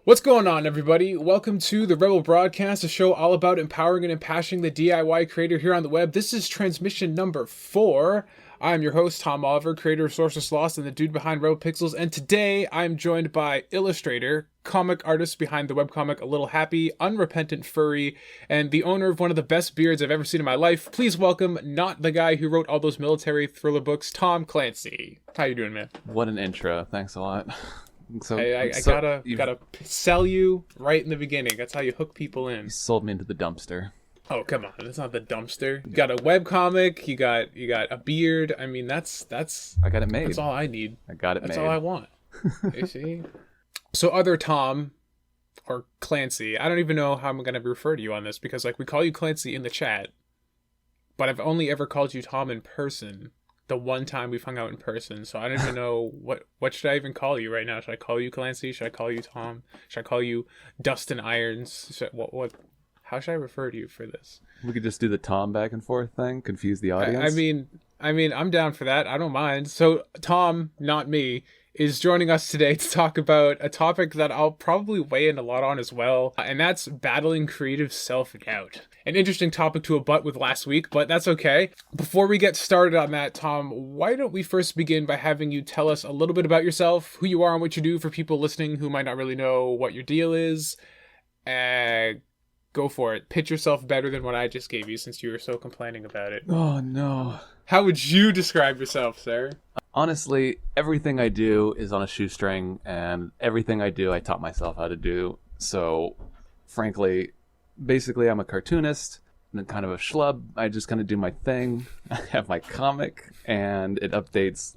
What's going on, everybody? Welcome to the Rebel Broadcast, a show all about empowering and impassioning the DIY creator here on the web. This is transmission number 4. I'm your host, Tom Oliver, creator of Sources Lost and the dude behind Rebel Pixels, and today I'm joined by illustrator, comic artist behind the webcomic A Little Happy, unrepentant furry, and the owner of one of the best beards I've ever seen in my life. Please welcome not the guy who wrote all those military thriller books, Tom Clancey. How you doing, man? What an intro. Thanks a lot. I gotta sell you right in the beginning. That's how you hook people in. You sold me into the dumpster. Oh, come on. That's not the dumpster. You got a webcomic, you got a beard. I mean, that's I got it made. That's all I need. I got it That's made. all I want. You see? So other Tom or Clancy, I don't even know how I'm going to refer to you on this because we call you Clancy in the chat, but I've only ever called you Tom in person. The one time we've hung out in person, so I don't even know what should I even call you right now. Should I call you Clancy? Should I call you Tom? Should I call you Dustin Irons? How should I refer to you for this? We could just do the Tom back and forth thing, confuse the audience. I mean, I'm down for that. I don't mind. So Tom, not me, is joining us today to talk about a topic that I'll probably weigh in a lot on as well, and that's battling creative self-doubt. An interesting topic to abut with last week, but that's okay. Before we get started on that, Tom, why don't we first begin by having you tell us a little bit about yourself, who you are and what you do for people listening who might not really know what your deal is. Go for it. Pitch yourself better than what I just gave you since you were so complaining about it. Oh, no. How would you describe yourself, sir? Honestly, everything I do is on a shoestring, and everything I do I taught myself how to do. So, frankly, basically I'm a cartoonist and kind of a schlub. I just kind of do my thing. I have my comic, and it updates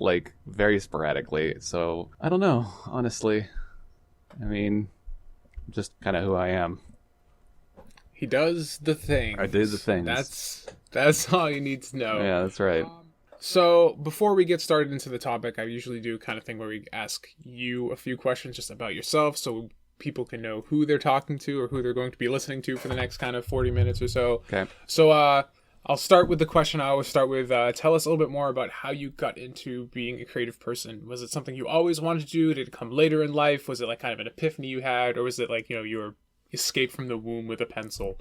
very sporadically. So, I don't know, honestly. I mean, just kind of who I am. He does the things. I do the things. That's all you need to know. Yeah, that's right. So before we get started into the topic, I usually do kind of thing where we ask you a few questions just about yourself so people can know who they're talking to or who they're going to be listening to for the next kind of 40 minutes or so. Okay. So I'll start with the question I always start with. Tell us a little bit more about how you got into being a creative person. Was it something you always wanted to do? Did it come later in life? Was it kind of an epiphany you had? Or was it you were escaped from the womb with a pencil?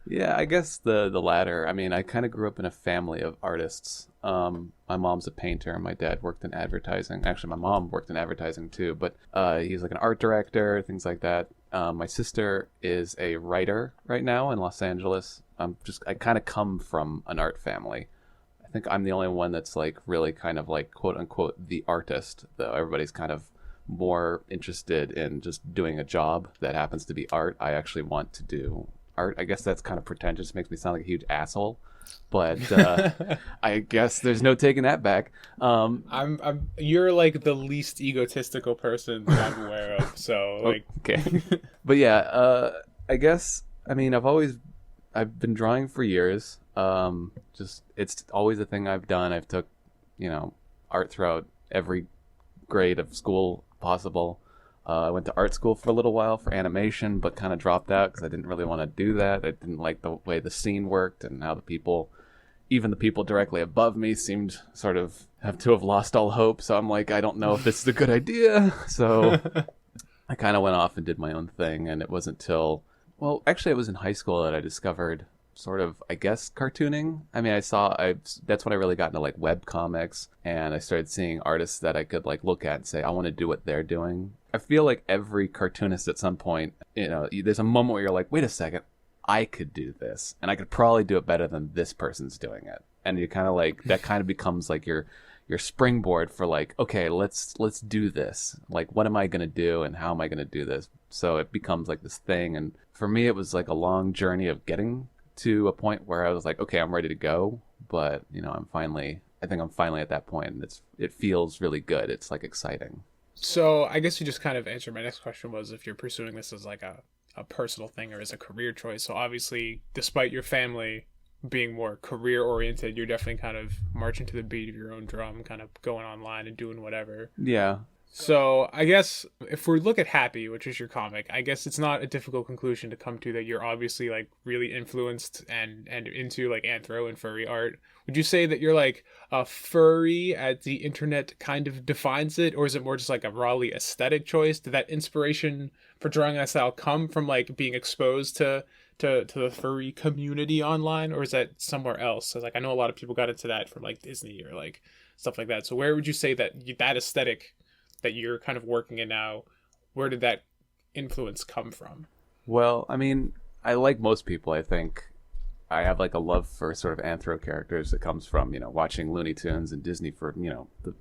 Yeah, I guess the latter. I mean, I kind of grew up in a family of artists. My mom's a painter and my dad worked in advertising. Actually, my mom worked in advertising too, but he's an art director, things like that. My sister is a writer right now in Los Angeles. I kind of come from an art family. I think I'm the only one that's really kind of quote unquote the artist, though everybody's kind of more interested in just doing a job that happens to be art. I actually want to do art. I guess that's kind of pretentious. It makes me sound like a huge asshole, but I guess there's no taking that back. You're the least egotistical person that I'm aware of. So okay, but yeah, I guess I've been drawing for years. It's always a thing I've done. I've took art throughout every grade of school possible. I went to art school for a little while for animation, but kind of dropped out because I didn't really want to do that. I didn't like the way the scene worked and how even the people directly above me seemed sort of have lost all hope. So I'm I don't know if this is a good idea. So I kind of went off and did my own thing. And it wasn't till, it was in high school that I discovered sort of, I guess, cartooning. I mean, that's when I really got into web comics, and I started seeing artists that I could look at and say, I want to do what they're doing. I feel like every cartoonist at some point, there's a moment where you're wait a second, I could do this, and I could probably do it better than this person's doing it. And you kind of that kind of becomes your springboard for okay, let's do this. What am I going to do and how am I going to do this? So it becomes this thing. And for me, it was a long journey of getting to a point where I was okay, I'm ready to go. But, I think I'm finally at that point, and it feels really good. It's exciting. So I guess you just kind of answered my next question, was if you're pursuing this as a personal thing or as a career choice. So obviously, despite your family being more career oriented, you're definitely kind of marching to the beat of your own drum, kind of going online and doing whatever. Yeah. So I guess if we look at Happy, which is your comic, I guess it's not a difficult conclusion to come to that you're obviously like really influenced and into like anthro and furry art. Would you say that you're like a furry as the internet kind of defines it, or is it more just like a rawly aesthetic choice? Did that inspiration for drawing that style come from like being exposed to the furry community online, or is that somewhere else? So like I know a lot of people got into that from like Disney or like stuff like that. So where would you say that that aesthetic that you're kind of working in now, where did that influence come from? Well, I mean, I like most people, I think. I have like a love for sort of anthro characters that comes from, watching Looney Tunes and Disney for, the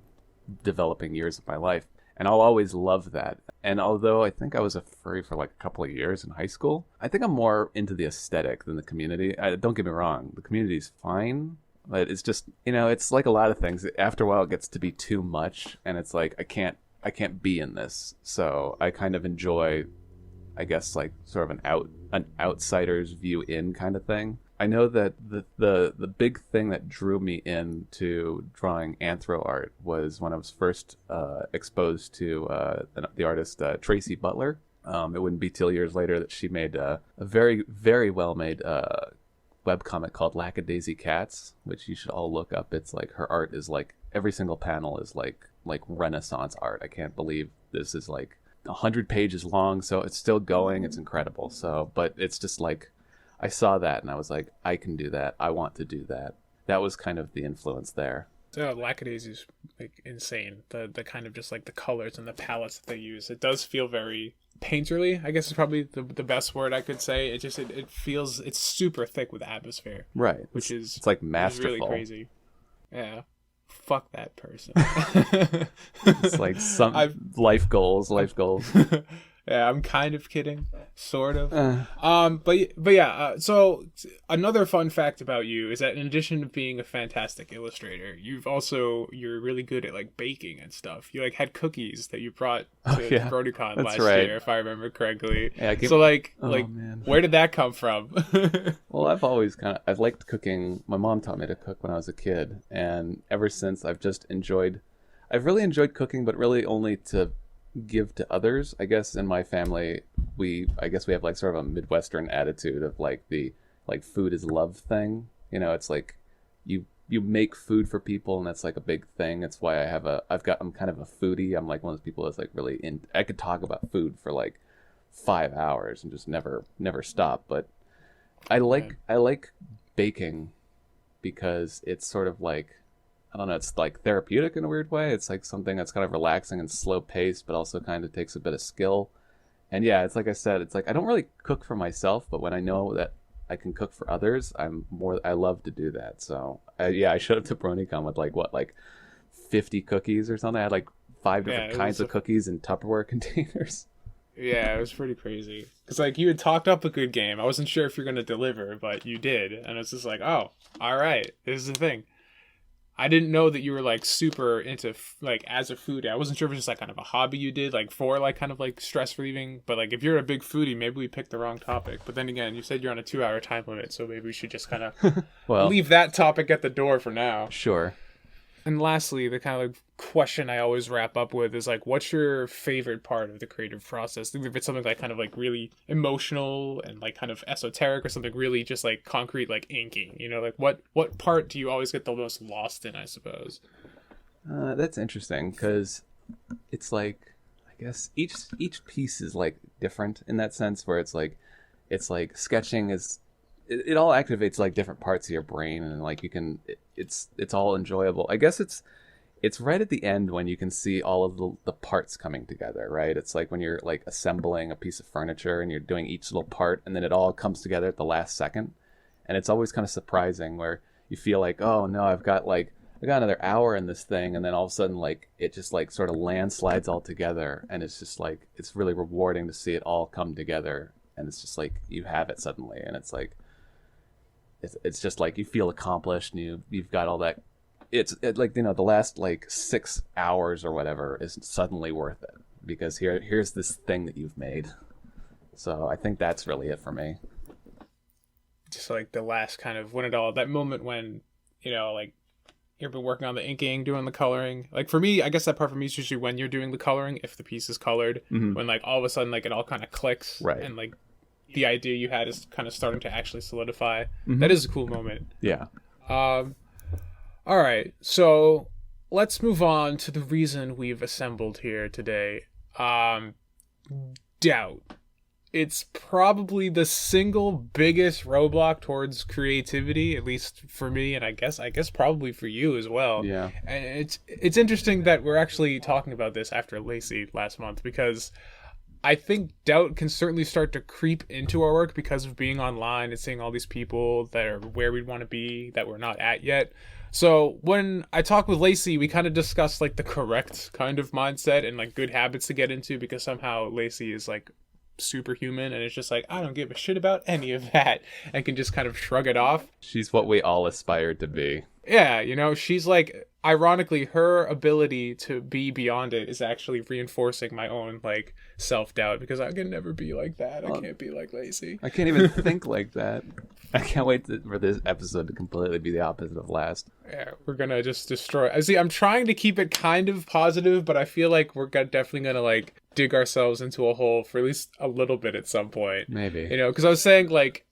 developing years of my life. And I'll always love that. And although I think I was a furry for like a couple of years in high school, I think I'm more into the aesthetic than the community. Don't get me wrong, the community's fine, but it's just, it's like a lot of things. After a while, it gets to be too much, and it's like I can't be in this. So I kind of enjoy, I guess, like sort of an outsider's view in kind of thing. I know that the big thing that drew me into drawing anthro art was when I was first exposed to the artist Tracy Butler. It wouldn't be till years later that she made a very, very well made webcomic called Lackadaisy Cats, which you should all look up. It's like her art is like every single panel is like Renaissance art. I can't believe this is like 100 pages long, so it's still going. It's incredible. So, but it's just like I saw that and I was like, I can do that. I want to do that. That was kind of the influence there. So Lackadaisy is like insane. The kind of just like the colors and the palettes that they use. It does feel very painterly, I guess is probably the best word I could say. It feels it's super thick with atmosphere. Right. Which is it's like masterful. Really crazy. Yeah. Fuck that person. It's like life goals. Yeah, I'm kind of kidding, sort of. But yeah. So another fun fact about you is that in addition to being a fantastic illustrator, you're really good at like baking and stuff. You like had cookies that you brought to BronyCon last year, if I remember correctly. Yeah, man. Where did that come from? Well, I've liked cooking. My mom taught me to cook when I was a kid, and ever since I've really enjoyed cooking, but really only to give to others. I guess in my family we have like sort of a Midwestern attitude of like the like food is love thing. It's like you make food for people, and that's like a big thing. That's why I'm kind of a foodie. I'm like one of those people that's like really I could talk about food for like 5 hours and just never stop. But I like baking because it's sort of like, I don't know, it's like therapeutic in a weird way. It's like something that's kind of relaxing and slow paced, but also kind of takes a bit of skill. And yeah, it's like I said, it's like I don't really cook for myself, but when I know that I can cook for others, I love to do that. So I showed up to BronyCon with like 50 cookies or something. I had like 5 different kinds of cookies in Tupperware containers. Yeah, it was pretty crazy. Because like you had talked up a good game. I wasn't sure if you're going to deliver, but you did. And it's just like, oh, all right, this is the thing. I didn't know that you were like super into like as a foodie. I wasn't sure if it was just like kind of a hobby you did like for like kind of like stress relieving. But like if you're a big foodie, maybe we picked the wrong topic. But then again, you said you're on a 2-hour time limit, so maybe we should just kind of leave that topic at the door for now. Sure. And lastly, the kind of like question I always wrap up with is like, what's your favorite part of the creative process? If it's something like kind of like really emotional and like kind of esoteric, or something really just like concrete, like inking, like what part do you always get the most lost in, I suppose? That's interesting, because it's like, I guess each piece is like different in that sense, where it's like sketching is, it all activates like different parts of your brain, and like you can, it's all enjoyable. I guess it's right at the end when you can see all of the parts coming together, right? It's like when you're like assembling a piece of furniture and you're doing each little part, and then it all comes together at the last second. And it's always kind of surprising, where you feel like, oh no, I got another hour in this thing, and then all of a sudden like it just like sort of landslides all together, and it's just like, it's really rewarding to see it all come together, and it's just like you have it suddenly, and it's like it's just like you feel accomplished, and you've got all that. It's like, the last like 6 hours or whatever is suddenly worth it, because here's this thing that you've made. So I think that's really it for me. Just like the last kind of when it all, that moment when like you've been working on the inking, doing the coloring. Like for me, I guess that part for me is usually when you're doing the coloring, if the piece is colored, when like all of a sudden like it all kind of clicks, Right. and like the idea you had is kind of starting to actually solidify. That is a cool moment. Yeah. All right, so let's move on to the reason we've assembled here today. Doubt. It's probably the single biggest roadblock towards creativity, at least for me, and I guess probably for you as well. Yeah. And it's interesting that we're actually talking about this after Lacey last month, because I think doubt can certainly start to creep into our work because of being online and seeing all these people that are where we'd want to be that we're not at yet. So when I talked with Lacey, we kind of discussed like the correct kind of mindset and like good habits to get into, because somehow Lacey is like superhuman and it's just like, I don't give a shit about any of that, and can just kind of shrug it off. She's what we all aspire to be. Yeah, you know, she's like, ironically, her ability to be beyond it is actually reinforcing my own like self-doubt, because I can never be like that. I can't be like Lacey. I can't even think like that. I can't wait for this episode to completely be the opposite of last. Yeah, we're gonna just destroy. I see. I'm trying to keep it kind of positive, but I feel like we're definitely gonna like dig ourselves into a hole for at least a little bit at some point. Maybe. You know, because I was saying like,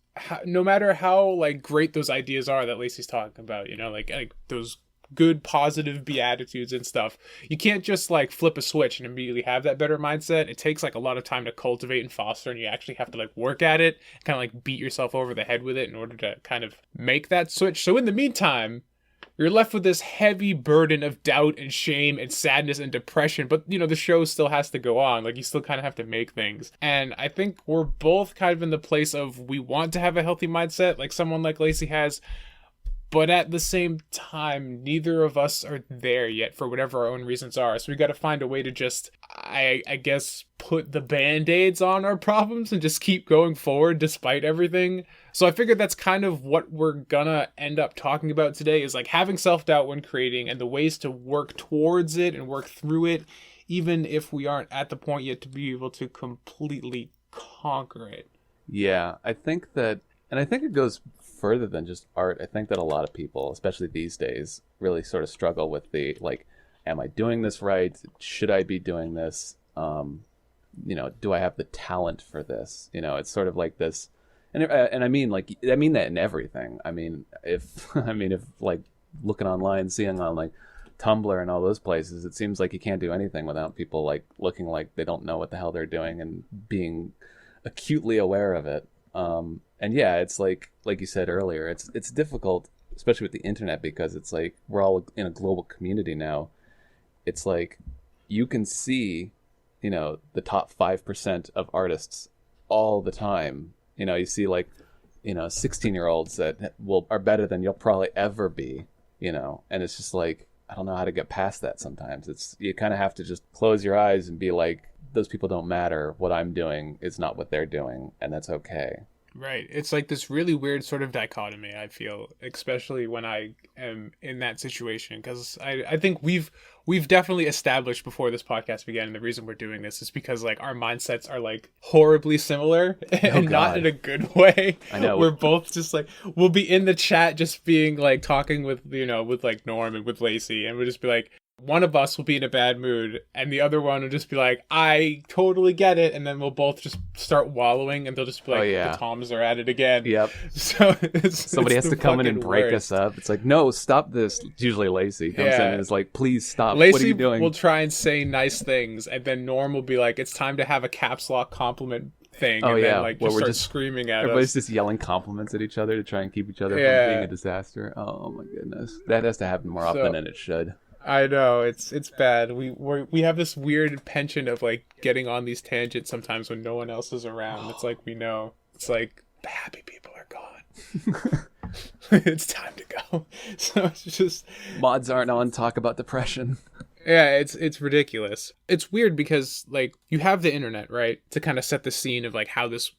no matter how like great those ideas are that Lacey's talking about, you know, like those good positive beatitudes and stuff, you can't just like flip a switch and immediately have that better mindset. It takes like a lot of time to cultivate and foster, and you actually have to like work at it, kind of like beat yourself over the head with it in order to kind of make that switch. So in the meantime, you're left with this heavy burden of doubt and shame and sadness and depression, but you know, the show still has to go on. Like, you still kind of have to make things. And I think we're both kind of in the place of, we want to have a healthy mindset like someone like Lacey has, but at the same time, neither of us are there yet for whatever our own reasons are. So we got to find a way to just, I guess, put the band-aids on our problems and just keep going forward despite everything. So I figured that's kind of what we're gonna end up talking about today, is like having self-doubt when creating and the ways to work towards it and work through it, even if we aren't at the point yet to be able to completely conquer it. Yeah, I think that, and I think it goes further than just art. I think that a lot of people, especially these days, really sort of struggle with the like, am I doing this right? Should I be doing this? You know, do I have the talent for this? You know, it's sort of like this, and I mean, like, I mean that in everything. I mean, if like looking online, seeing on like Tumblr and all those places, it seems like you can't do anything without people like looking like they don't know what the hell they're doing and being acutely aware of it. And yeah, it's like you said earlier, it's difficult, especially with the internet, because it's like we're all in a global community now. It's like you can see, you know, the top 5% of artists all the time. You know, you see like, you know, 16-year-olds that are better than you'll probably ever be, you know, and it's just like, I don't know how to get past that sometimes. It's, you kind of have to just close your eyes and be like, those people don't matter. What I'm doing is not what they're doing, and that's okay. Right. It's like this really weird sort of dichotomy, I feel, especially when I am in that situation, because I think we've definitely established before this podcast began, and the reason we're doing this is because like our mindsets are like horribly similar and not in a good way. I know. We're both just like, we'll be in the chat just being like talking with, you know, with like Norm and with Lacey, and we'll just be like, one of us will be in a bad mood and the other one will just be like, I totally get it, and then we'll both just start wallowing and they'll just be like, the Toms are at it again. Yep. So somebody has to come in and break us up. It's like, no, stop this. It's usually Lacey comes in and is like, please stop. Lacey, what are you doing? Will try and say nice things, and then Norm will be like, it's time to have a caps lock compliment thing. Oh, and yeah. then like just start screaming at everybody's us. just yelling compliments at each other to try and keep each other from being a disaster. Oh my goodness. That has to happen more often than it should. I know, it's bad. We have this weird penchant of like getting on these tangents sometimes when no one else is around. It's like, we know. It's like, the happy people are gone. It's time to go. So it's just, mods aren't on talk about depression. Yeah, it's ridiculous. It's weird because like you have the internet, right, to kind of set the scene of like how this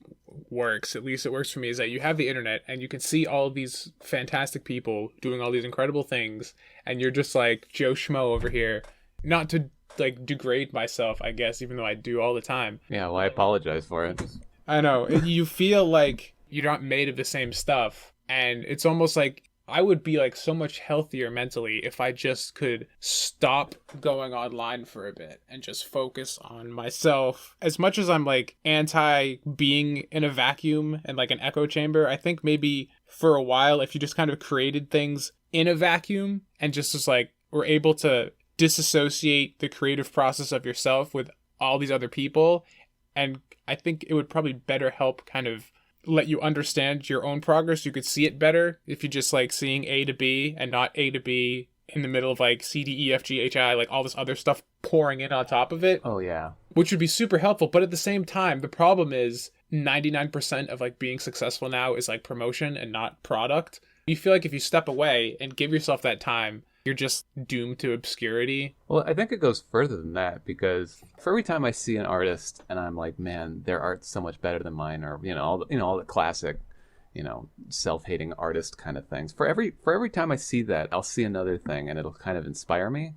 works. At least it works for me, is that you have the internet and you can see all of these fantastic people doing all these incredible things, and you're just like Joe Schmo over here. Not to like degrade myself, I guess, even though I do all the time. Yeah, well, I apologize for it. I know. You feel like you're not made of the same stuff, and it's almost like I would be like so much healthier mentally if I just could stop going online for a bit and just focus on myself. As much as I'm like anti being in a vacuum and like an echo chamber, I think maybe for a while, if you just kind of created things in a vacuum and just was like, were able to disassociate the creative process of yourself with all these other people, and I think it would probably better help kind of let you understand your own progress. You could see it better if you just like seeing A to B and not A to B in the middle of like C, D, E, F, G, H, I, like all this other stuff pouring in on top of it. Oh yeah. Which would be super helpful. But at the same time, the problem is 99% of like being successful now is like promotion and not product. You feel like if you step away and give yourself that time, you're just doomed to obscurity. Well, I think it goes further than that, because for every time I see an artist and I'm like, man, their art's so much better than mine, or all the classic, self-hating artist kind of things. For every time I see that, I'll see another thing and it'll kind of inspire me.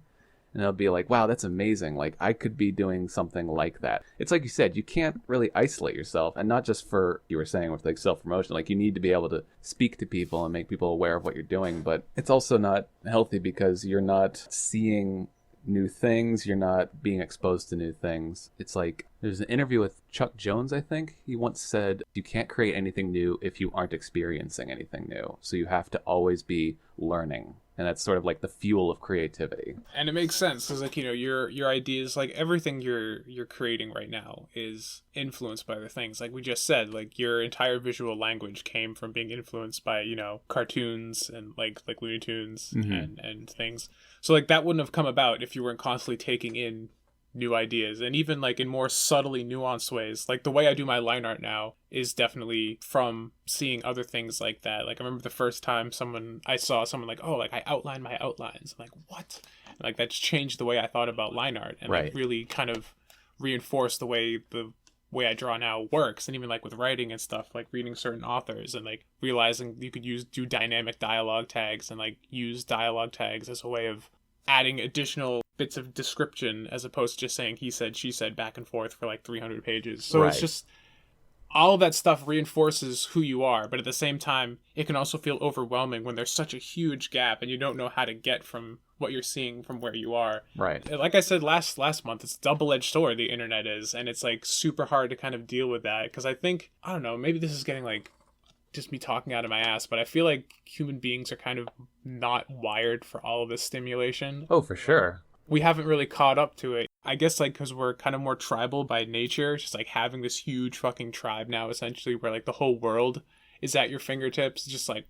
And it'll be like, wow, that's amazing. Like, I could be doing something like that. It's like you said, you can't really isolate yourself. And not just for, you were saying, with like self-promotion. Like, you need to be able to speak to people and make people aware of what you're doing. But it's also not healthy because you're not seeing new things. You're not being exposed to new things. It's like, there's an interview with Chuck Jones, I think. He once said, you can't create anything new if you aren't experiencing anything new. So you have to always be learning. And that's sort of like the fuel of creativity. And it makes sense because, like, your ideas, like everything you're creating right now is influenced by other things. Like we just said, like your entire visual language came from being influenced by, cartoons and like Looney Tunes and things. So like that wouldn't have come about if you weren't constantly taking in new ideas, and even like in more subtly nuanced ways. Like the way I do my line art now is definitely from seeing other things like that. Like I remember the first time I saw someone like, oh, like I outline my outlines. I'm like, what? And, like that just changed the way I thought about line art, and right. like really kind of reinforced the way I draw now works. And even like with writing and stuff, like reading certain authors and like realizing you could do dynamic dialogue tags and like use dialogue tags as a way of adding additional bits of description as opposed to just saying he said, she said back and forth for like 300 pages. So It's just all of that stuff reinforces who you are, but at the same time, it can also feel overwhelming when there's such a huge gap and you don't know how to get from what you're seeing from where you are. Right. Like I said last month, it's a double-edged sword, the internet is, and it's like super hard to kind of deal with that because I think, I don't know, maybe this is getting like just me talking out of my ass, but I feel like human beings are kind of not wired for all of this stimulation. Oh, for sure. We haven't really caught up to it. I guess like because we're kind of more tribal by nature, just like having this huge fucking tribe now essentially where like the whole world is at your fingertips, just like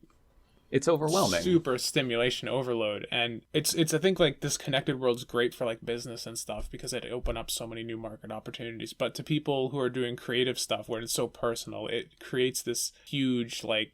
it's overwhelming. Super stimulation overload. And it's I think like this connected world's great for like business and stuff because it open up so many new market opportunities. But to people who are doing creative stuff where it's so personal, it creates this huge like,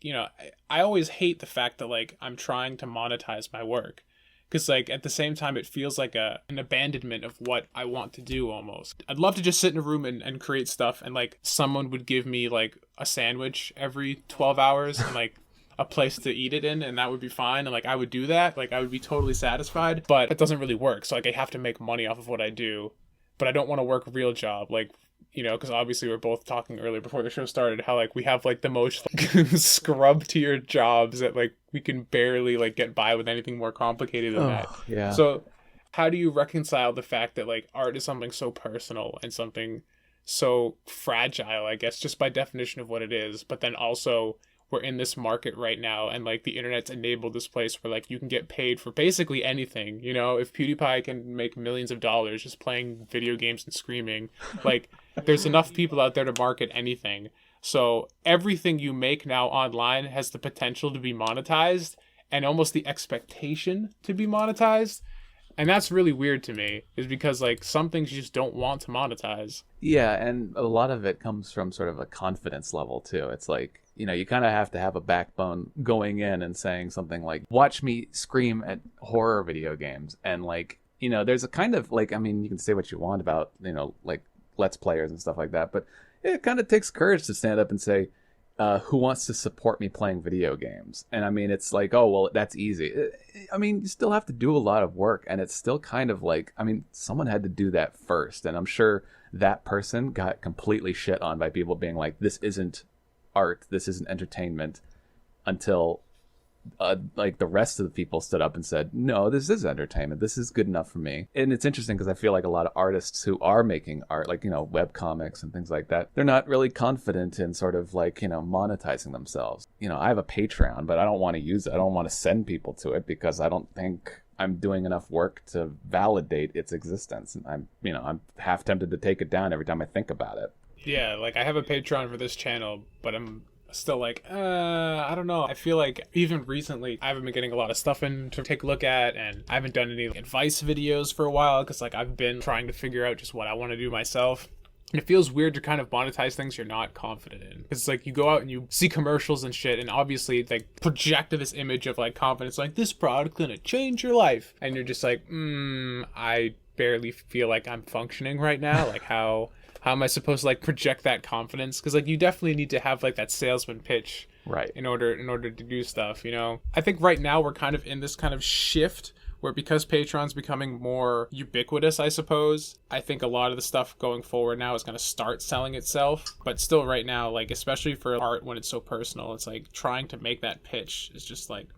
I always hate the fact that like I'm trying to monetize my work. Because, like, at the same time, it feels like an abandonment of what I want to do, almost. I'd love to just sit in a room and create stuff, and, like, someone would give me, like, a sandwich every 12 hours and, like, a place to eat it in, and that would be fine. And, like, I would do that. Like, I would be totally satisfied. But it doesn't really work. So, like, I have to make money off of what I do. But I don't want to work a real job. Like, because obviously we're both talking earlier before the show started how, like, we have, like, the most like, scrub-tier jobs that, like, we can barely, like, get by with anything more complicated than that. Yeah. So how do you reconcile the fact that, like, art is something so personal and something so fragile, I guess, just by definition of what it is, but then also we're in this market right now and, like, the internet's enabled this place where, like, you can get paid for basically anything, If PewDiePie can make millions of dollars just playing video games and screaming, like, there's enough people out there to market anything. So everything you make now online has the potential to be monetized and almost the expectation to be monetized. And that's really weird to me, is because like some things you just don't want to monetize. Yeah, and a lot of it comes from sort of a confidence level too. It's like, you kind of have to have a backbone going in and saying something like, watch me scream at horror video games. And like, there's a kind of like, I mean, you can say what you want about, like Let's Players and stuff like that, but it kind of takes courage to stand up and say, who wants to support me playing video games? And I mean, it's like, oh, well, that's easy. I mean, you still have to do a lot of work, and it's still kind of like, I mean, someone had to do that first. And I'm sure that person got completely shit on by people being like, this isn't art, this isn't entertainment, until like the rest of the people stood up and said, no, this is entertainment. This is good enough for me. And it's interesting because I feel like a lot of artists who are making art, like, web comics and things like that, they're not really confident in sort of like, monetizing themselves. I have a Patreon, but I don't want to use it. I don't want to send people to it because I don't think I'm doing enough work to validate its existence. And I'm half tempted to take it down every time I think about it. Yeah, like I have a Patreon for this channel, but I'm still like, I don't know. I feel like even recently I haven't been getting a lot of stuff in to take a look at, and I haven't done any advice videos for a while because like I've been trying to figure out just what I want to do myself. And it feels weird to kind of monetize things you're not confident in. It's like you go out and you see commercials and shit, and obviously they project this image of like confidence, like this product gonna change your life. And you're just like, I barely feel like I'm functioning right now. Like how am I supposed to like project that confidence? Because like you definitely need to have like that salesman pitch, right, in order to do stuff. I think right now we're kind of in this kind of shift where because Patreon's becoming more ubiquitous, I suppose, I think a lot of the stuff going forward now is going to start selling itself. But still right now, like especially for art when it's so personal, it's like trying to make that pitch is just like,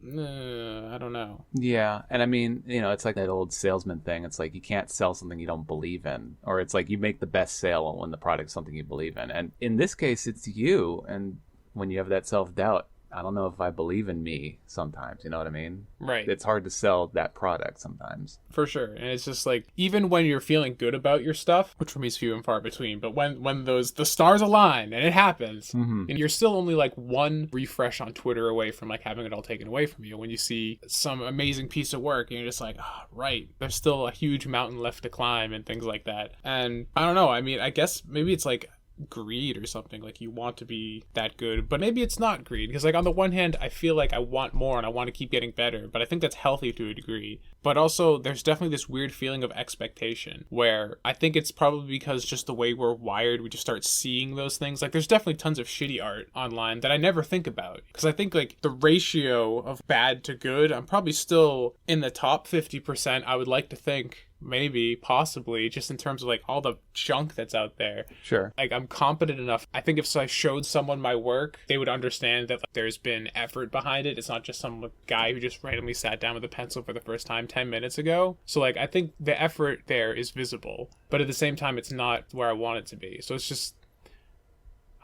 I don't know. Yeah, and I mean, it's like that old salesman thing. It's like you can't sell something you don't believe in, or it's like you make the best sale when the product's something you believe in. And in this case, it's you. And when you have that self-doubt, I don't know if I believe in me sometimes, you know what I mean? Right. It's hard to sell that product sometimes. For sure. And it's just like, even when you're feeling good about your stuff, which for me is few and far between, but when the stars align and it happens, and you're still only like one refresh on Twitter away from like having it all taken away from you. When you see some amazing piece of work and you're just like, right, there's still a huge mountain left to climb and things like that. And I don't know. I mean, I guess maybe it's like greed or something, like you want to be that good, but maybe it's not greed, because like on the one hand I feel like I want more and I want to keep getting better, but I think that's healthy to a degree. But also there's definitely this weird feeling of expectation where I think it's probably because just the way we're wired, we just start seeing those things. Like there's definitely tons of shitty art online that I never think about, because I think like the ratio of bad to good, I'm probably still in the top 50%, I would like to think. Maybe, possibly, just in terms of like all the junk that's out there. Sure. Like I'm competent enough. I think if I showed someone my work, they would understand that like, there's been effort behind it. It's not just some guy who just randomly sat down with a pencil for the first time 10 minutes ago. So like I think the effort there is visible, but at the same time it's not where I want it to be. So it's just,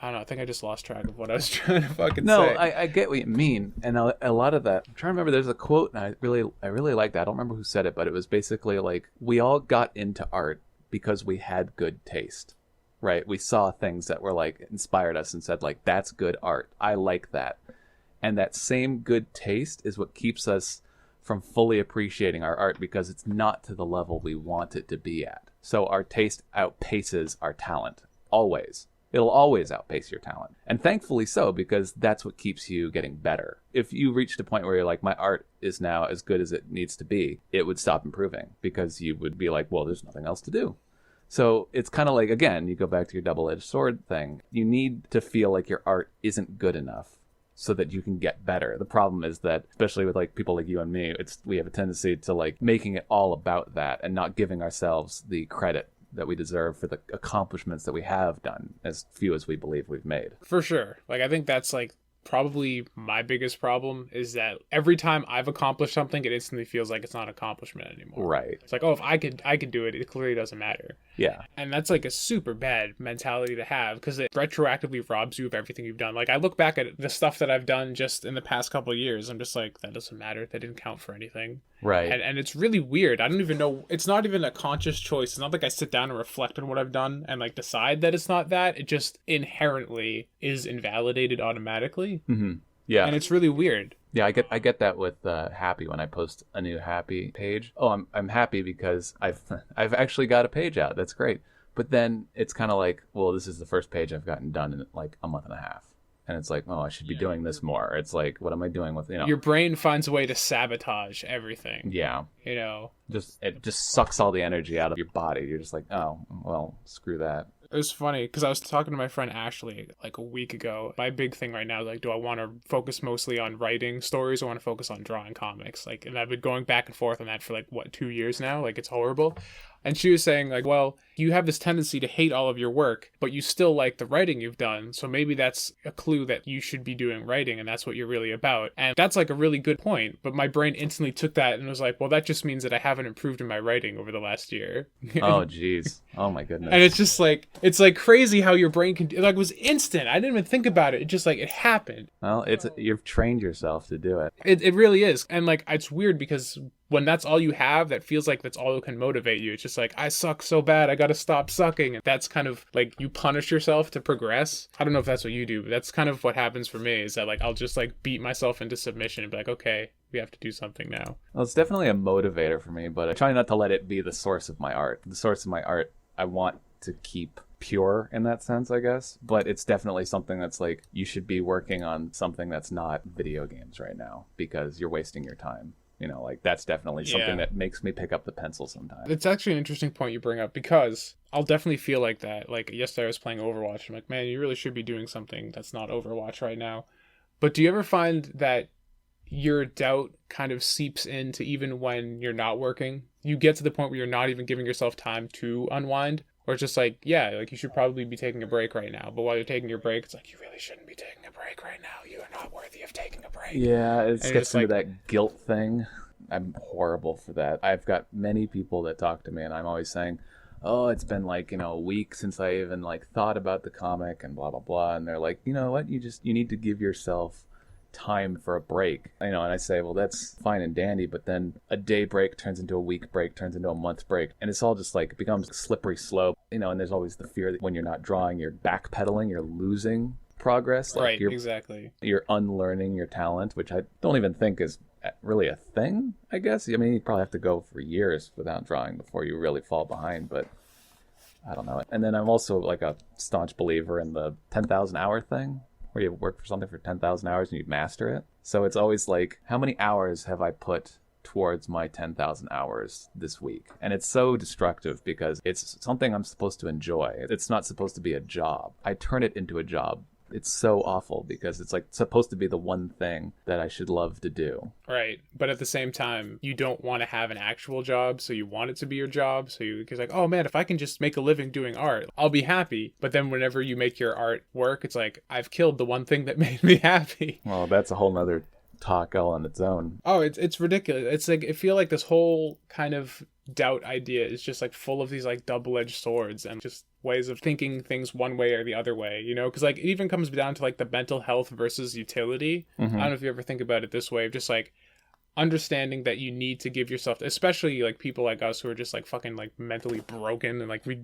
I don't know. I think I just lost track of what I was trying to fucking say. No, I get what you mean, and a lot of that. I'm trying to remember. There's a quote, and I really like that. I don't remember who said it, but it was basically like we all got into art because we had good taste, right? We saw things that were like inspired us and said like that's good art. I like that, and that same good taste is what keeps us from fully appreciating our art because it's not to the level we want it to be at. So our taste outpaces our talent always. It'll always outpace your talent. And thankfully so, because that's what keeps you getting better. If you reached a point where you're like, my art is now as good as it needs to be, it would stop improving because you would be like, well, there's nothing else to do. So it's kind of like, again, you go back to your double-edged sword thing. You need to feel like your art isn't good enough so that you can get better. The problem is that, especially with like people like you and me, we have a tendency to like making it all about that and not giving ourselves the credit that we deserve for the accomplishments that we have done, as few as we believe we've made. For sure. Like I think that's like probably my biggest problem, is that every time I've accomplished something, it instantly feels like it's not an accomplishment anymore. Right. It's like, oh, if I could do it, it clearly doesn't matter. Yeah. And that's like a super bad mentality to have, because it retroactively robs you of everything you've done. Like I look back at the stuff that I've done just in the past couple of years, I'm just like, that doesn't matter. That didn't count for anything. Right. And it's really weird. I don't even know. It's not even a conscious choice. It's not like I sit down and reflect on what I've done and like decide that it's not that. It just inherently is invalidated automatically. Mm-hmm. Yeah. And it's really weird. Yeah, I get that with Happy when I post a new Happy page. Oh, I'm happy because I've actually got a page out. That's great. But then it's kind of like, well, this is the first page I've gotten done in like a month and a half. And it's like, oh, I should be doing this more. It's like, what am I doing with, Your brain finds a way to sabotage everything. Yeah. It just sucks all the energy out of your body. You're just like, oh, well, screw that. It was funny because I was talking to my friend Ashley like a week ago. My big thing right now is like, do I want to focus mostly on writing stories or want to focus on drawing comics? Like, and I've been going back and forth on that for like, 2 years now? Like, it's horrible. And she was saying like, well, you have this tendency to hate all of your work, but you still like the writing you've done. So maybe that's a clue that you should be doing writing and that's what you're really about. And that's like a really good point. But my brain instantly took that and was like, well, that just means that I haven't improved in my writing over the last year. Oh, geez. Oh, my goodness. And it's just like, it's like crazy how your brain can, like, it was instant. I didn't even think about it. It just like, it happened. Well, you've trained yourself to do it. It really is. And like, it's weird because when that's all you have, that feels like that's all that can motivate you. It's just like, I suck so bad, I gotta stop sucking. And that's kind of like, you punish yourself to progress. I don't know if that's what you do, but that's kind of what happens for me, is that like, I'll just like beat myself into submission and be like, okay, we have to do something now. Well, it's definitely a motivator for me, but I try not to let it be the source of my art. The source of my art, I want to keep pure in that sense, I guess. But it's definitely something that's like, you should be working on something that's not video games right now because you're wasting your time. You know, like that's definitely something that makes me pick up the pencil sometimes. It's actually an interesting point you bring up because I'll definitely feel like that. Like yesterday I was playing Overwatch. I'm like, man, you really should be doing something that's not Overwatch right now. But do you ever find that your doubt kind of seeps into even when you're not working? You get to the point where you're not even giving yourself time to unwind? Or it's just like, yeah, like you should probably be taking a break right now. But while you're taking your break, it's like, you really shouldn't be taking a break right now. You are not worthy of taking a break. Yeah, it gets into like, that guilt thing. I'm horrible for that. I've got many people that talk to me and I'm always saying, oh, it's been like, a week since I even like thought about the comic and blah, blah, blah. And they're like, you know what? You need to give yourself time for a break, and I say, well, that's fine and dandy, but then a day break turns into a week break, turns into a month break, and it's all just like, it becomes a slippery slope, and there's always the fear that when you're not drawing, you're backpedaling, you're losing progress, like right, exactly, you're unlearning your talent, which I don't even think is really a thing, I guess. I mean, you probably have to go for years without drawing before you really fall behind, but I don't know. And then I'm also like a staunch believer in the 10,000 hour thing, where you work for something for 10,000 hours and you master it. So it's always like, how many hours have I put towards my 10,000 hours this week? And it's so destructive because it's something I'm supposed to enjoy. It's not supposed to be a job. I turn it into a job. It's so awful because it's like supposed to be the one thing that I should love to do. Right. But at the same time, you don't want to have an actual job, so you want it to be your job. So you're like, oh man, if I can just make a living doing art, I'll be happy. But then whenever you make your art work, it's like, I've killed the one thing that made me happy. Well, that's a whole nother talk all on its own. Oh, it's ridiculous. It's like, I feel like this whole kind of doubt idea is just like full of these like double-edged swords and just ways of thinking things one way or the other way, because like it even comes down to like the mental health versus utility. Mm-hmm. I don't know if you ever think about it this way, of just like understanding that you need to give yourself, especially like people like us who are just like fucking like mentally broken, and like we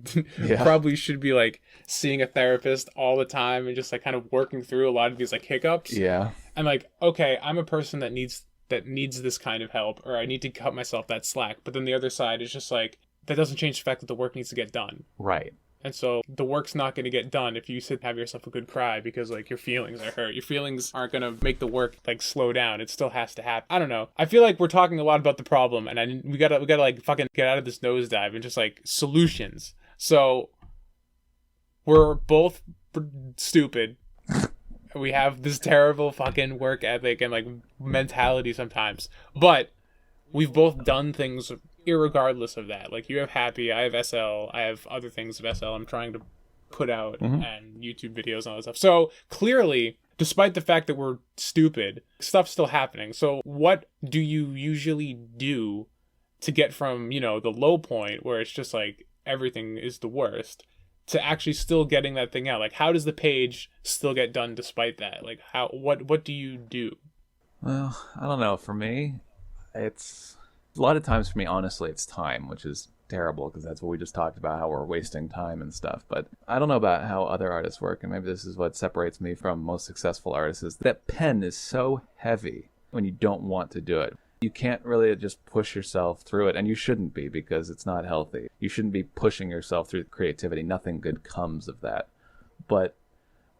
probably should be like seeing a therapist all the time and just like kind of working through a lot of these like hiccups. Yeah. And like, okay, I'm a person that needs this kind of help, or I need to cut myself that slack. But then the other side is just like, that doesn't change the fact that the work needs to get done. Right. And so the work's not going to get done if you sit and have yourself a good cry because like your feelings are hurt. Your feelings aren't going to make the work like slow down. It still has to happen. I don't know. I feel like we're talking a lot about the problem, and we gotta like fucking get out of this nosedive and just like solutions. So we're both stupid. We have this terrible fucking work ethic and like mentality sometimes, but we've both done things irregardless of that. Like, you have Happy, I have SL, I have other things of SL I'm trying to put out, and YouTube videos and all that stuff. So clearly, despite the fact that we're stupid, stuff's still happening. So what do you usually do to get from, the low point where it's just like everything is the worst, to actually still getting that thing out? Like, how does the page still get done despite that? Like, what do you do? Well, I don't know. For me, it's a lot of times, for me, honestly, it's time, which is terrible because that's what we just talked about, how we're wasting time and stuff. But I don't know about how other artists work, and maybe this is what separates me from most successful artists, is that pen is so heavy when you don't want to do it. You can't really just push yourself through it, and you shouldn't be, because it's not healthy. You shouldn't be pushing yourself through creativity. Nothing good comes of that. But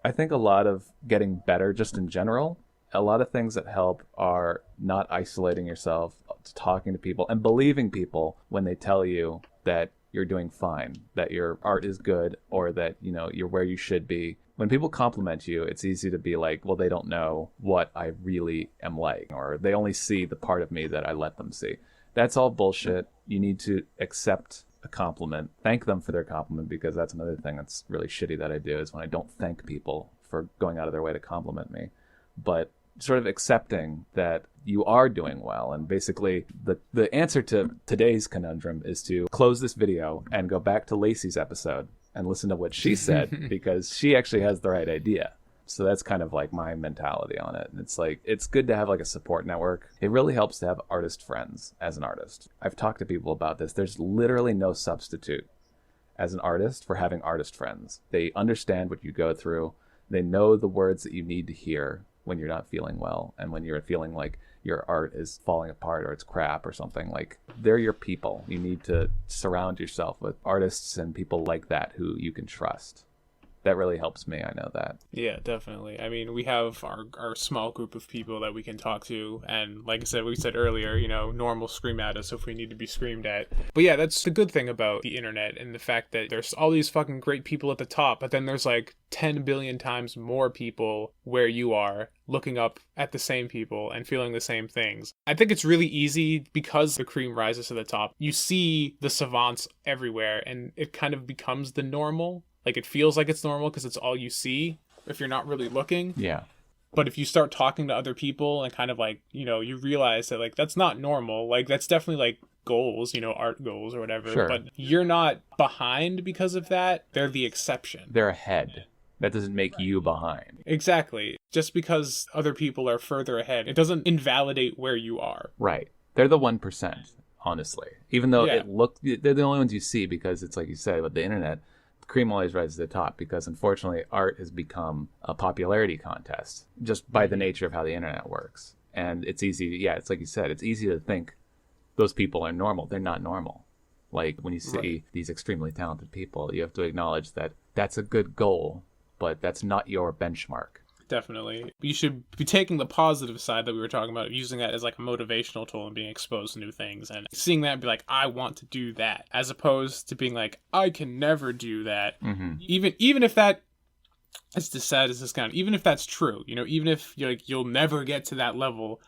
I think a lot of getting better just in general, a lot of things that help are not isolating yourself, talking to people, and believing people when they tell you that you're doing fine, that your art is good, or that, you're where you should be. When people compliment you, it's easy to be like, well, they don't know what I really am like, or they only see the part of me that I let them see. That's all bullshit. You need to accept a compliment, thank them for their compliment, because that's another thing that's really shitty that I do, is when I don't thank people for going out of their way to compliment me. But sort of accepting that you are doing well. And basically the answer to today's conundrum is to close this video and go back to Lacey's episode and listen to what she said, because she actually has the right idea. So that's kind of like my mentality on it. And it's like, it's good to have like a support network. It really helps to have artist friends as an artist. I've talked to people about this. There's literally no substitute as an artist for having artist friends. They understand what you go through. They know the words that you need to hear when you're not feeling well, and when you're feeling like your art is falling apart or it's crap or something. Like, they're your people. You need to surround yourself with artists and people like that who you can trust. That really helps me. I know that. Yeah, definitely. I mean, we have our small group of people that we can talk to. And like I said, we said earlier, you know, normal scream at us if we need to be screamed at. But yeah, that's the good thing about the internet, and the fact that there's all these fucking great people at the top, but then there's like 10 billion times more people where you are, looking up at the same people and feeling the same things. I think it's really easy because the cream rises to the top. You see the savants everywhere, and it kind of becomes the normal. Like, it feels like it's normal because it's all you see if you're not really looking. Yeah. But if you start talking to other people and kind of like, you know, you realize that like that's not normal. Like, that's definitely like goals, you know, art goals or whatever. Sure. But you're not behind because of that. They're the exception. They're ahead. That doesn't make you behind. Exactly. Just because other people are further ahead, it doesn't invalidate where you are. Right. They're the 1%, honestly. Even though they're the only ones you see, because it's like you said with the internet, the cream always rises to the top, because unfortunately art has become a popularity contest just by the nature of how the internet works. And it's easy, it's like you said, it's easy to think those people are normal. They're not normal. Like, when you see these extremely talented people, you have to acknowledge that that's a good goal, but that's not your benchmark. Definitely. You should be taking the positive side that we were talking about, using that as like a motivational tool and being exposed to new things, and seeing that and be like, I want to do that, as opposed to being like, I can never do that. Mm-hmm. Even if that, as sad as this kind, even if that's true, you know, even if you're like, you'll never get to that level,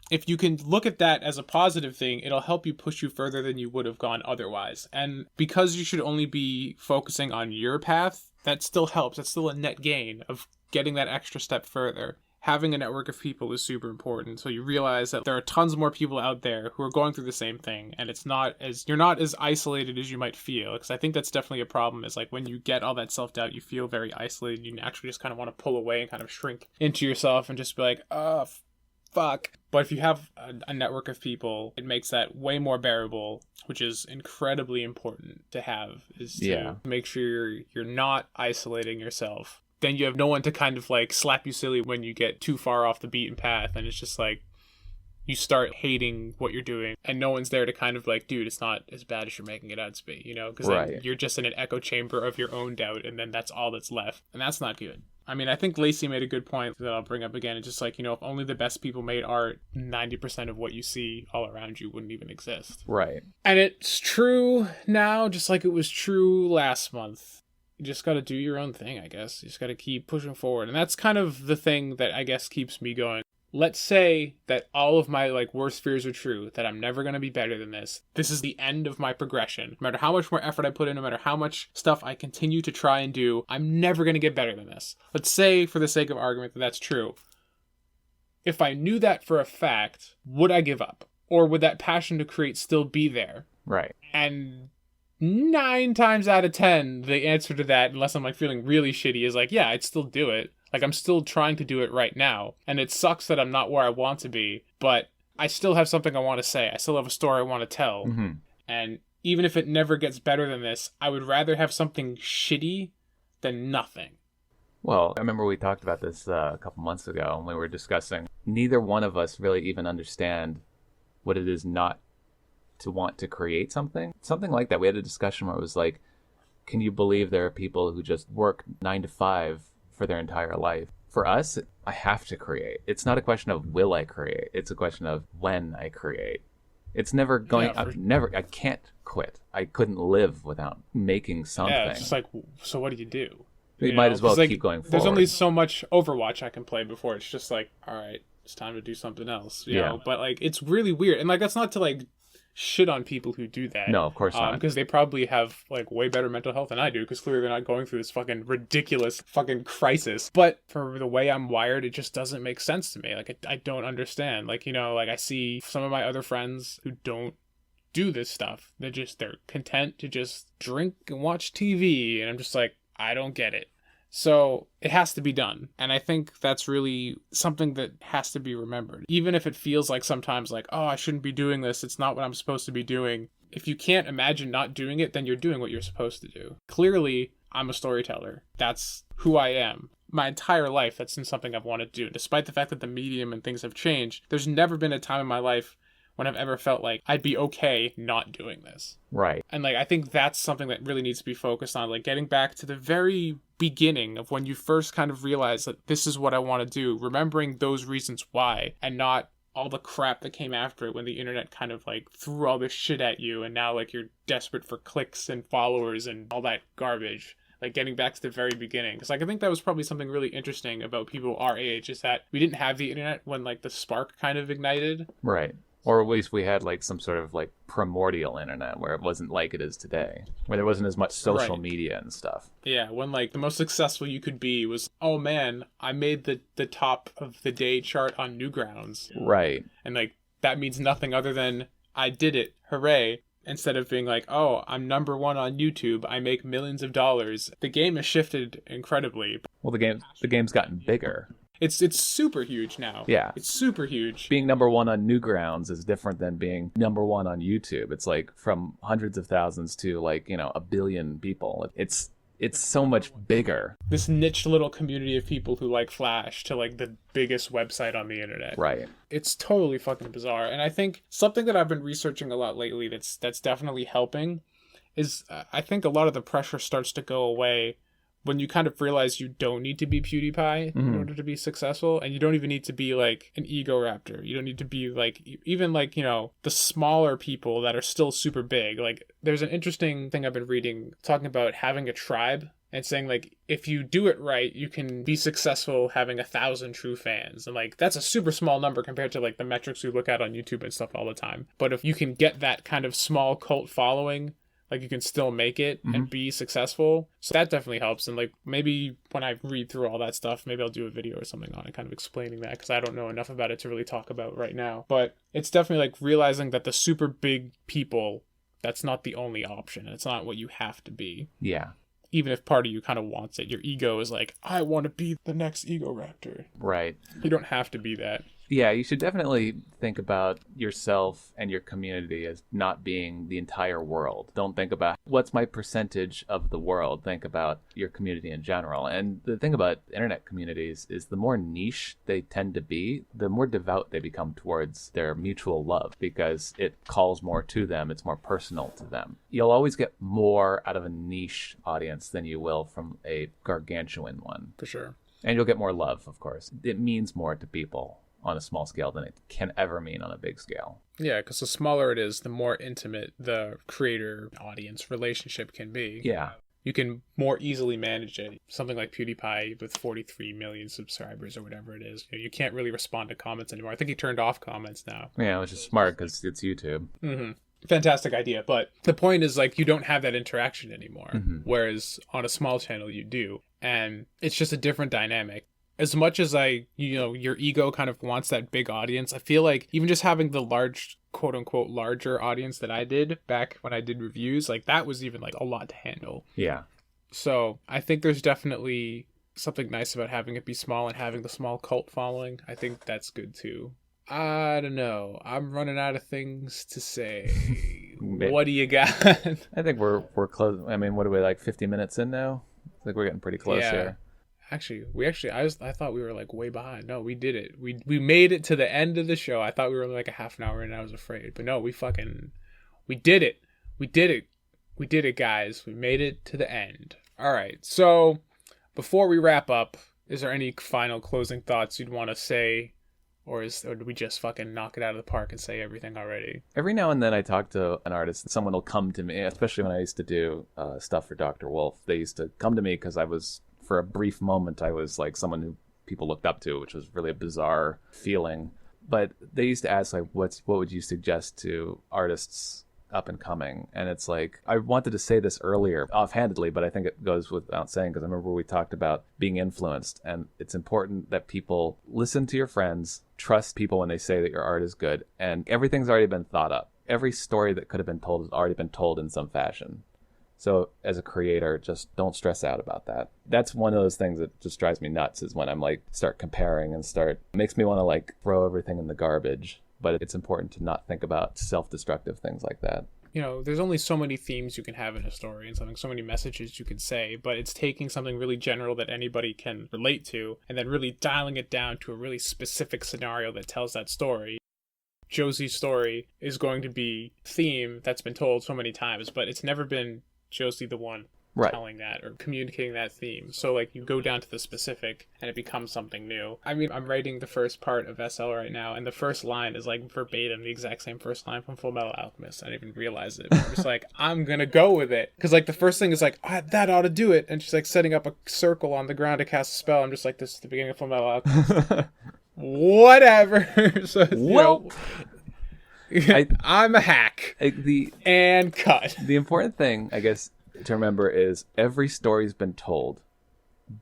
if you can look at that as a positive thing, it'll help you push you further than you would have gone otherwise. And because you should only be focusing on your path, that still helps. That's still a net gain of getting that extra step further. Having a network of people is super important. So you realize that there are tons more people out there who are going through the same thing, and you're not as isolated as you might feel. Because I think that's definitely a problem, is like when you get all that self-doubt, you feel very isolated. You naturally just kind of want to pull away and kind of shrink into yourself and just be like, oh, fuck. But if you have a network of people, it makes that way more bearable, which is incredibly important to have, is to make sure you're not isolating yourself. Then you have no one to kind of like slap you silly when you get too far off the beaten path, and it's just like you start hating what you're doing, and no one's there to kind of like, dude, it's not as bad as you're making it out to be, you know, because then you're just in an echo chamber of your own doubt, and then that's all that's left, and that's not good. I mean, I think Lacey made a good point that I'll bring up again. It's just like, you know, if only the best people made art, 90% of what you see all around you wouldn't even exist. Right. And it's true now, just like it was true last month. You just got to do your own thing, I guess. You just got to keep pushing forward. And that's kind of the thing that I guess keeps me going. Let's say that all of my like worst fears are true, that I'm never going to be better than this. This is the end of my progression. No matter how much more effort I put in, no matter how much stuff I continue to try and do, I'm never going to get better than this. Let's say, for the sake of argument, that that's true. If I knew that for a fact, would I give up? Or would that passion to create still be there? Right. And 9 times out of 10, the answer to that, unless I'm like feeling really shitty, is like, yeah, I'd still do it. Like, I'm still trying to do it right now. And it sucks that I'm not where I want to be, but I still have something I want to say. I still have a story I want to tell. Mm-hmm. And even if it never gets better than this, I would rather have something shitty than nothing. Well, I remember we talked about this a couple months ago, and we were discussing neither one of us really even understand what it is not to want to create something. Something like that. We had a discussion where it was like, can you believe there are people who just work 9 to 5 for their entire life? For us, I have to create. It's not a question of will I create. It's a question of when I create. It's never going. I can't quit. I couldn't live without making something. Yeah, it's just like, so what do you do? You might as well keep going forward. There's only so much Overwatch I can play before it's just like, all right, it's time to do something else. You know? But like, it's really weird, and like, that's not to like shit on people who do that. No, of course not. Because they probably have like way better mental health than I do, because clearly they're not going through this fucking ridiculous fucking crisis. But for the way I'm wired, it just doesn't make sense to me. Like I don't understand. Like, you know, like I see some of my other friends who don't do this stuff. They're content to just drink and watch TV, and I'm just like, I don't get it. So it has to be done. And I think that's really something that has to be remembered. Even if it feels like sometimes like, oh, I shouldn't be doing this, it's not what I'm supposed to be doing. If you can't imagine not doing it, then you're doing what you're supposed to do. Clearly, I'm a storyteller. That's who I am. My entire life, that's been something I've wanted to do. Despite the fact that the medium and things have changed, there's never been a time in my life when I've ever felt like I'd be okay not doing this. Right. And like, I think that's something that really needs to be focused on, like getting back to the very beginning of when you first kind of realize that this is what I want to do, remembering those reasons why, and not all the crap that came after it when the internet kind of like threw all this shit at you, and now like you're desperate for clicks and followers and all that garbage. Like getting back to the very beginning, because like I think that was probably something really interesting about people our age, is that we didn't have the internet when like the spark kind of ignited. Right. Or at least we had like some sort of like primordial internet where it wasn't like it is today, where there wasn't as much social media and stuff. Yeah, when like the most successful you could be was, oh man, I made the top of the day chart on Newgrounds. Right. And like that means nothing other than I did it, hooray. Instead of being like, oh, I'm number one on YouTube, I make millions of dollars. The game has shifted incredibly. Well, the game's gotten bigger. It's super huge now. Yeah. It's super huge. Being number one on Newgrounds is different than being number one on YouTube. It's like from hundreds of thousands to like, you know, a billion people. It's so much bigger. This niche little community of people who like Flash to like the biggest website on the internet. Right. It's totally fucking bizarre. And I think something that I've been researching a lot lately that's definitely helping is I think a lot of the pressure starts to go away when you kind of realize you don't need to be PewDiePie in order to be successful, and you don't even need to be like an ego raptor. You don't need to be like, even like, you know, the smaller people that are still super big. Like there's an interesting thing I've been reading talking about having a tribe and saying like, if you do it right, you can be successful having 1,000 true fans. And like, that's a super small number compared to like the metrics we look at on YouTube and stuff all the time. But if you can get that kind of small cult following, like you can still make it and be successful. So that definitely helps. And like maybe when I read through all that stuff, maybe I'll do a video or something on it kind of explaining that, because I don't know enough about it to really talk about right now. But it's definitely like realizing that the super big people, that's not the only option. It's not what you have to be. Yeah. Even if part of you kind of wants it. Your ego is like, I want to be the next ego raptor. Right. You don't have to be that. Yeah, you should definitely think about yourself and your community as not being the entire world. Don't think about what's my percentage of the world. Think about your community in general. And the thing about internet communities is the more niche they tend to be, the more devout they become towards their mutual love, because it calls more to them. It's more personal to them. You'll always get more out of a niche audience than you will from a gargantuan one. For sure. And you'll get more love, of course. It means more to people on a small scale than it can ever mean on a big scale. Yeah, because the smaller it is, the more intimate the creator-audience relationship can be. Yeah. You can more easily manage it. Something like PewDiePie with 43 million subscribers or whatever it is. You can't really respond to comments anymore. I think he turned off comments now. Yeah, which is smart because it's YouTube. Mm-hmm. Fantastic idea. But the point is, like, you don't have that interaction anymore. Whereas on a small channel, you do. And it's just a different dynamic. As much as your ego kind of wants that big audience, I feel like even just having the large, quote unquote, larger audience that I did back when I did reviews, like that was even like a lot to handle. Yeah. So I think there's definitely something nice about having it be small and having the small cult following. I think that's good too. I don't know. I'm running out of things to say. What do you got? I think we're close. I mean, what are we, like 50 minutes in now? I think we're getting pretty close here. I thought we were like way behind. No, we did it. We made it to the end of the show. I thought we were like a half an hour in and I was afraid. But no, we did it. We did it, guys. We made it to the end. All right. So before we wrap up, is there any final closing thoughts you'd want to say? Or do we just fucking knock it out of the park and say everything already? Every now and then I talk to an artist, and someone will come to me, especially when I used to do stuff for Dr. Wolf. They used to come to me because for a brief moment, I was like someone who people looked up to, which was really a bizarre feeling. But they used to ask like, what would you suggest to artists up and coming? And it's like, I wanted to say this earlier offhandedly, but I think it goes without saying, because I remember we talked about being influenced, and it's important that people listen to your friends, trust people when they say that your art is good, and everything's already been thought up. Every story that could have been told has already been told in some fashion. So as a creator, just don't stress out about that. That's one of those things that just drives me nuts, is when I'm like, start comparing and makes me want to like throw everything in the garbage. But it's important to not think about self-destructive things like that. You know, there's only so many themes you can have in a story and something, so many messages you can say, but it's taking something really general that anybody can relate to and then really dialing it down to a really specific scenario that tells that story. Josie's story is going to be a theme that's been told so many times, but it's never been Josie the one telling that or communicating that theme. So like you go down to the specific and it becomes something new. I mean, I'm writing the first part of SL right now, and the first line is like verbatim the exact same first line from Full Metal Alchemist. I didn't even realize it. I'm just like, I'm gonna go with it, because like the first thing is like, that ought to do it, and she's like setting up a circle on the ground to cast a spell. I'm just like, this is the beginning of Full Metal Alchemist. Whatever. So well, I'm a hack. And cut. The important thing, I guess, to remember is every story's been told,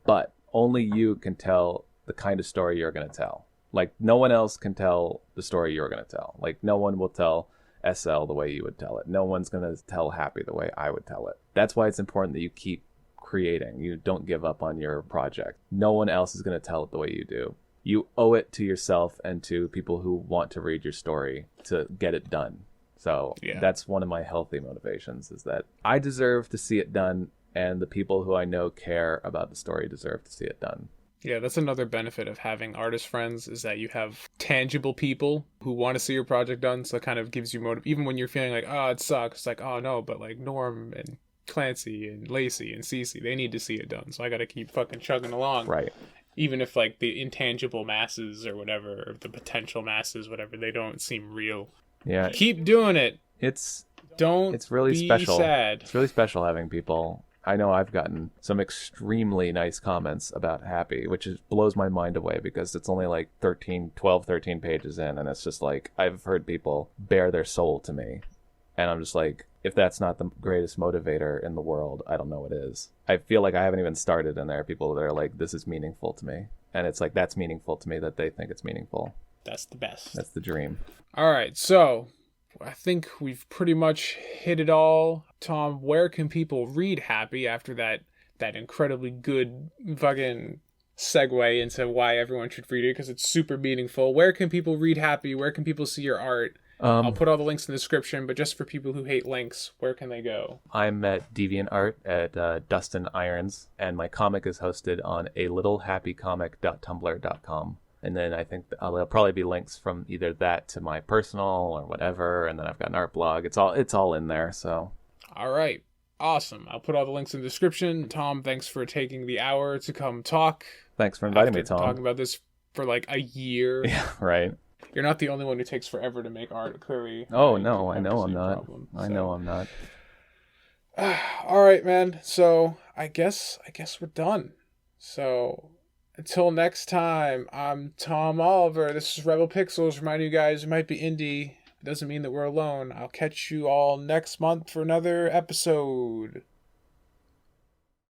but only you can tell the kind of story you're going to tell. Like, no one else can tell the story you're going to tell. Like, no one will tell SL the way you would tell it. No one's going to tell Happy the way I would tell it. That's why it's important that you keep creating. You don't give up on your project. No one else is going to tell it the way you do. You owe it to yourself and to people who want to read your story to get it done. So that's one of my healthy motivations, is that I deserve to see it done, and the people who I know care about the story deserve to see it done. Yeah, that's another benefit of having artist friends, is that you have tangible people who want to see your project done. So it kind of gives you motive. Even when you're feeling like, oh, it sucks. It's like, oh, no, but like Norm and Clancy and Lacey and Cece, they need to see it done. So I got to keep fucking chugging along. Right. Even if like the intangible masses or whatever, or the potential masses, whatever, they don't seem real. Yeah. Keep doing it. It's be really special. Sad. It's really special having people. I know I've gotten some extremely nice comments about Happy, which blows my mind away, because it's only like 12, 13 pages in, and it's just like, I've heard people bare their soul to me. And I'm just like, if that's not the greatest motivator in the world, I don't know what is. I feel like I haven't even started, and there are people that are like, this is meaningful to me. And it's like, that's meaningful to me that they think it's meaningful. That's the best. That's the dream. All right, so I think we've pretty much hit it all. Tom, where can people read Happy after that incredibly good fucking segue into why everyone should read it, because it's super meaningful? Where can people read Happy? Where can people see your art? I'll put all the links in the description, but just for people who hate links, where can they go? I'm at DeviantArt at Dustin Irons, and my comic is hosted on alittlehappycomic.tumblr.com. And then I think there'll probably be links from either that to my personal or whatever, and then I've got an art blog. It's all in there, so. All right. Awesome. I'll put all the links in the description. Tom, thanks for taking the hour to come talk. Thanks for inviting me, Tom. Talking about this for like a year. Yeah, right. You're not the only one who takes forever to make art, clearly. Oh, no, I know I'm not. I know I'm not. All right, man. So I guess we're done. So until next time, I'm Tom Oliver. This is Rebel Pixels. Reminding you guys, it might be indie. It doesn't mean that we're alone. I'll catch you all next month for another episode.